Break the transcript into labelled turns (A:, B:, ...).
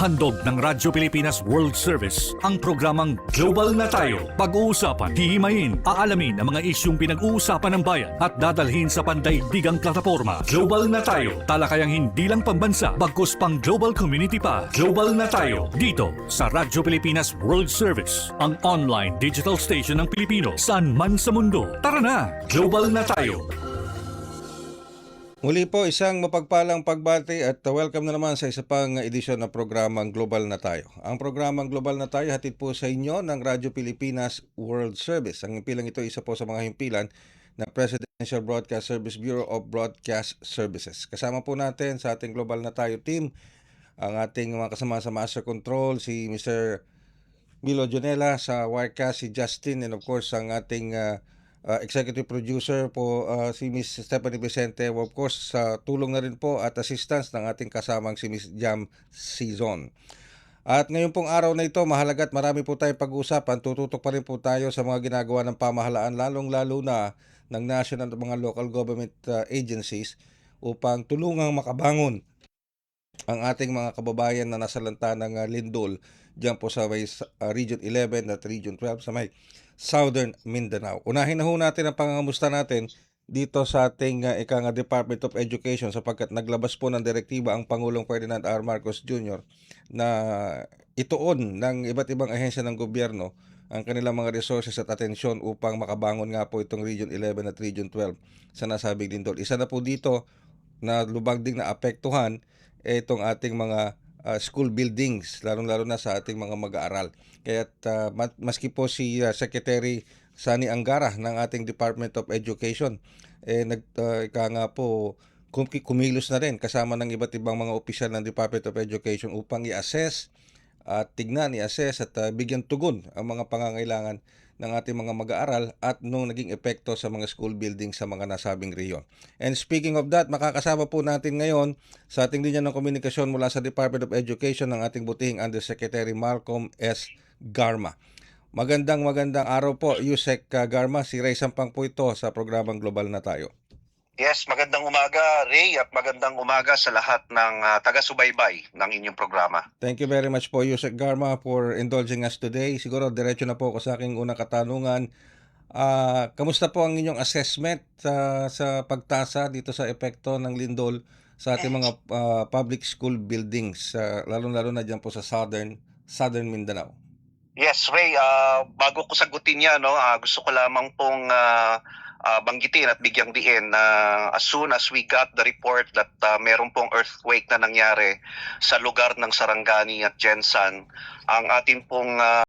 A: Handog ng Radyo Pilipinas World Service ang programang Global na Tayo. Pag-uusapan, hihimayin, aalamin ang mga isyung pinag-uusapan ng bayan at dadalhin sa pandaigdigang plataforma. Global na Tayo. Talakayang hindi lang pambansa, bagkus pang global community pa. Global na Tayo. Dito sa Radyo Pilipinas World Service, ang online digital station ng Pilipino saan man sa mundo. Tara na! Global na Tayo.
B: Muli po, isang mapagpalang pagbati at welcome na naman sa isa pang edisyon ng programang Global na Tayo. Ang programang Global na Tayo hatid po sa inyo ng Radyo Pilipinas World Service. Ang himpilang ito isa po sa mga himpilan ng Presidential Broadcast Service Bureau of Broadcast Services. Kasama po natin sa ating Global na Tayo team ang ating mga kasama sa Master Control, si Mr. Milo Jonela, sa Wirecast, si Justin, and of course ang ating executive producer po si Miss Stephanie Vicente, of course sa tulong na rin po at assistance ng ating kasamang si Miss Jam Season. At ngayon pong araw na ito, mahalaga at marami po tayong pag-uusapan. Tututok pa rin po tayo sa mga ginagawa ng pamahalaan, lalong-lalo na ng national at mga local government agencies upang tulungang makabangon ang ating mga kababayan na nasalanta ng lindol diyan po sa may Region 11 at Region 12 sa may Southern Mindanao. Unahin na ho natin ang pangangamusta natin dito sa ating Department of Education sapagkat naglabas po ng direktiba ang Pangulong Ferdinand R. Marcos Jr. na ituon ng iba't ibang ahensya ng gobyerno ang kanilang mga resources at atensyon upang makabangon nga po itong Region 11 at Region 12 sa nasabing lindol. Isa na po dito na lubag ding na apektuhan itong ating mga school buildings, lalong-lalo na sa ating mga mag-aaral. Kaya't maski po si Secretary Sani Angara ng ating Department of Education, kumilos na rin kasama ng iba't ibang mga opisyal ng Department of Education upang i-assess at i-assess at bigyan tugon ang mga pangangailangan ng ating mga mag-aaral at nung naging epekto sa mga school buildings sa mga nasabing rehiyon. And speaking of that, makakasama po natin ngayon sa ating linya ng komunikasyon mula sa Department of Education ng ating butihing Undersecretary Malcolm S. Garma. Magandang araw po, Yusek Garma. Si Ray Sampang po ito sa programang Global na Tayo.
C: Yes, magandang umaga Ray at magandang umaga sa lahat ng taga-subaybay ng inyong programa.
B: Thank you very much po, Yusek Garma, for indulging us today. Siguro diretso na po ako sa aking unang katanungan. Kamusta po ang inyong assessment sa pagtasa dito sa epekto ng lindol sa ating mga public school buildings, lalong-lalo na dyan po sa Southern Mindanao?
C: Yes, Ray, bago ko sagutin yan, gusto ko lamang pong banggitin at bigyang diin na as soon as we got the report that meron pong earthquake na nangyari sa lugar ng Sarangani at Jensan, ang ating pong